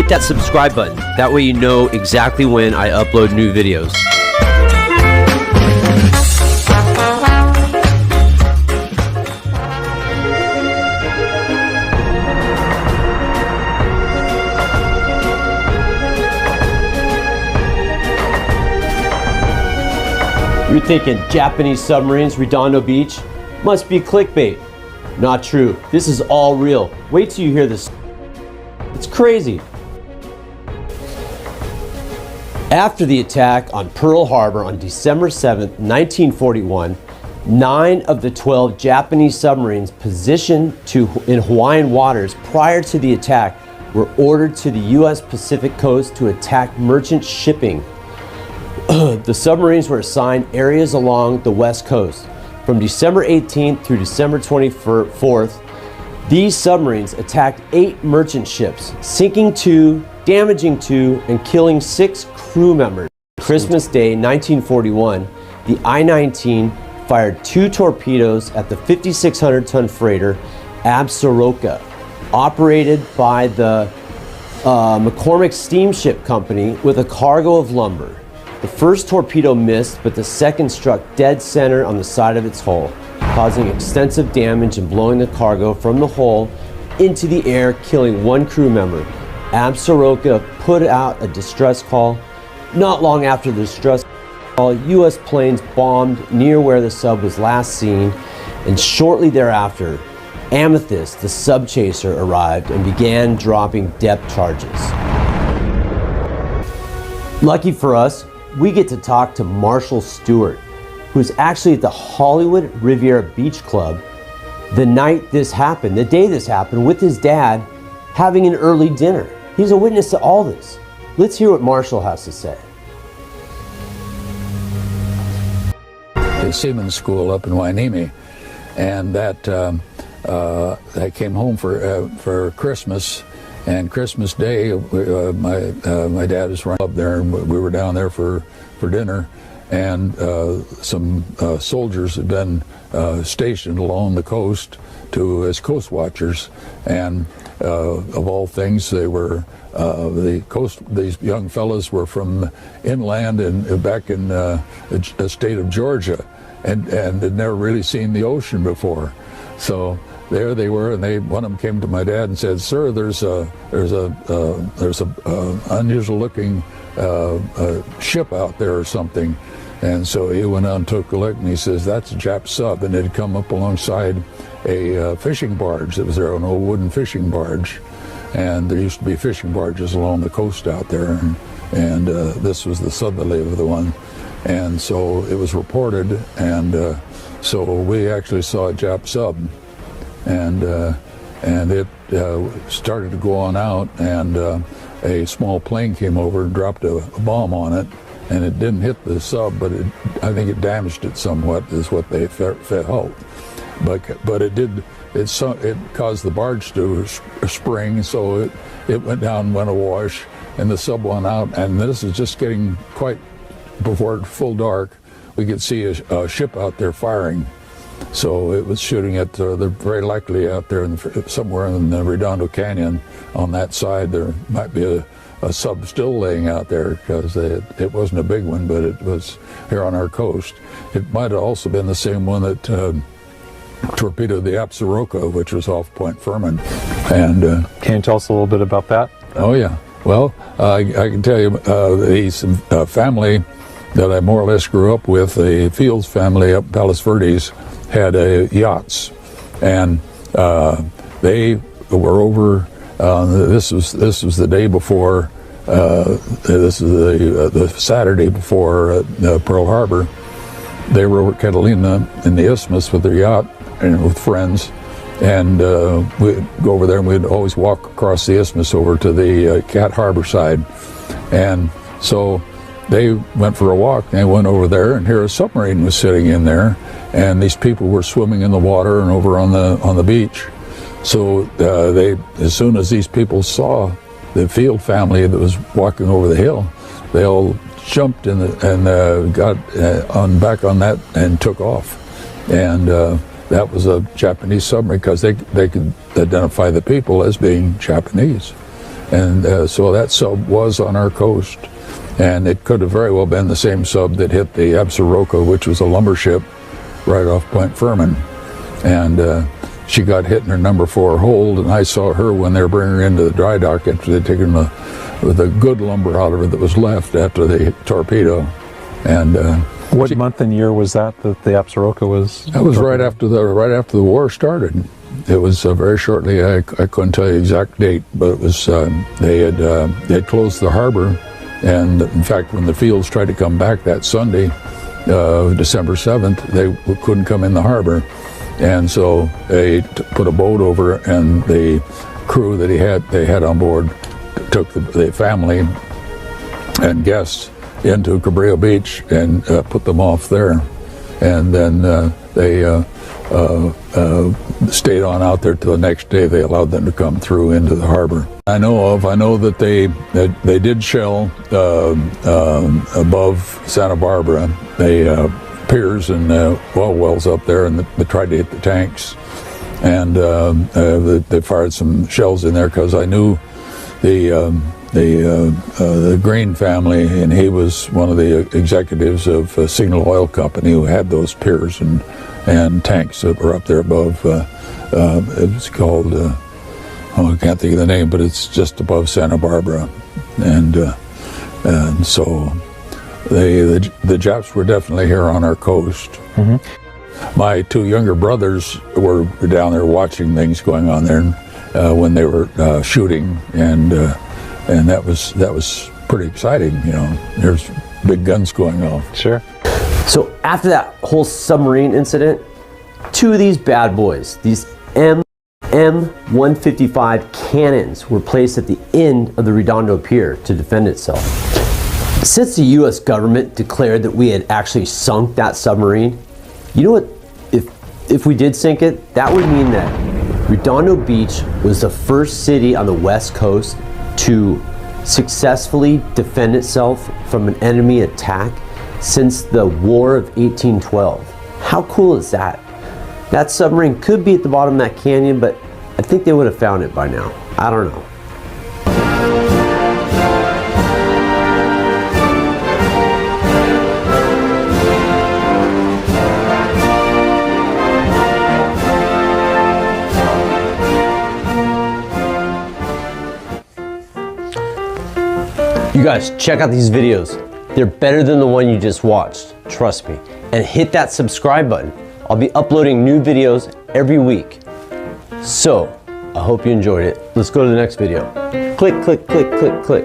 hit that subscribe button. That way you know exactly when I upload new videos. You're thinking Japanese submarines, Redondo Beach? Must be clickbait. Not true. This is all real. Wait till you hear this. It's crazy. After the attack on Pearl Harbor on December 7th, 1941, 9 of the 12 Japanese submarines positioned in Hawaiian waters prior to the attack were ordered to the U.S. Pacific coast to attack merchant shipping. The submarines were assigned areas along the west coast. From December 18th through December 24th, these submarines attacked 8 merchant ships, sinking 2, damaging 2, and killing 6 crew members. Christmas Day 1941, the I-19 fired 2 torpedoes at the 5,600-ton freighter Absaroka, operated by the McCormick Steamship Company with a cargo of lumber. The first torpedo missed, but the second struck dead center on the side of its hull, causing extensive damage and blowing the cargo from the hull into the air, killing 1 crew member. Absaroka put out a distress call. Not long after the distress call, U.S. planes bombed near where the sub was last seen, and shortly thereafter, Amethyst, the sub chaser, arrived and began dropping depth charges. Lucky for us, we get to talk to Marshall Stewart, who's actually at the Hollywood Riviera Beach Club the night this happened, the day this happened, with his dad having an early dinner. He's a witness to all this. Let's hear what Marshall has to say. The Seaman's School up in Wainimi, and that I came home for Christmas. And Christmas Day, my dad was running up there, and we were down there for dinner, and some soldiers had been stationed along the coast as coast watchers, and of all things, they were these young fellas were from inland and back in the state of Georgia, and had never really seen the ocean before, so. There they were, and one of them came to my dad and said, "Sir, there's a unusual looking ship out there or something." And so he went out and took a look, and he says, "That's a Jap sub," and it had come up alongside a fishing barge that was there, an old wooden fishing barge, and there used to be fishing barges along the coast out there, and this was the southerly of the one, and so it was reported, and so we actually saw a Jap sub. And it started to go on out, and a small plane came over and dropped a bomb on it, and it didn't hit the sub, but I think it damaged it somewhat, is what they felt. But it caused the barge to spring, so it went down and went awash, and the sub went out, and this is just getting quite before full dark. We could see a ship out there firing. So it was shooting at, they're very likely out there somewhere in the Redondo Canyon on that side. There might be a sub still laying out there, because it wasn't a big one, but it was here on our coast. It might have also been the same one that torpedoed the Absaroka, which was off Point Furman. And can you tell us a little bit about that? Oh yeah, well, I can tell you the family that I more or less grew up with, the Fields family up Palos Verdes, had yachts, and they were over. This was the day before. This is the Saturday before Pearl Harbor. They were over Catalina in the Isthmus with their yacht and with friends, and we'd go over there, and we'd always walk across the Isthmus over to the Cat Harbor side, and so they went for a walk, and they went over there, and here a submarine was sitting in there, and these people were swimming in the water and over on the beach. So as soon as these people saw the Field family that was walking over the hill, they all jumped and got back on that and took off. And that was a Japanese submarine, because they could identify the people as being Japanese. And so that sub was on our coast, and it could have very well been the same sub that hit the Absaroka, which was a lumber ship right off Point Furman. And she got hit in her number 4 hold, and I saw her when they were bringing her into the dry dock after they'd taken the good lumber out of her that was left after the torpedo. And what month and year was that the Absaroka was? That was right after the war started. It was very shortly. I couldn't tell you the exact date, but it was they had closed the harbor, and in fact, when the Fields tried to come back that Sunday, December 7th, they couldn't come in the harbor, and so they put a boat over, and the crew that they had on board took the family and guests into Cabrillo Beach and put them off there, and then they stayed on out there till the next day. They allowed them to come through into the harbor. I know that they did shell above Santa Barbara. They piers and oil wells up there, and they tried to hit the tanks, and they fired some shells in there because I knew the Green family, and he was one of the executives of Signal Oil Company who had those piers and tanks that were up there above. It was called, I can't think of the name, but it's just above Santa Barbara, and so the Japs were definitely here on our coast. Mm-hmm. My 2 younger brothers were down there watching things going on there when they were shooting, and that was pretty exciting. You know, there's big guns going off. Sure. So after that whole submarine incident, 2 of these bad boys, these M155 cannons, were placed at the end of the Redondo Pier to defend itself. Since the U.S. government declared that we had actually sunk that submarine, you know what? If we did sink it, that would mean that Redondo Beach was the first city on the West Coast to successfully defend itself from an enemy attack since the War of 1812. How cool is that? That submarine could be at the bottom of that canyon, but I think they would have found it by now. I don't know. You guys, check out these videos. They're better than the one you just watched, trust me. And hit that subscribe button. I'll be uploading new videos every week. So, I hope you enjoyed it. Let's go to the next video. Click, click, click, click, click.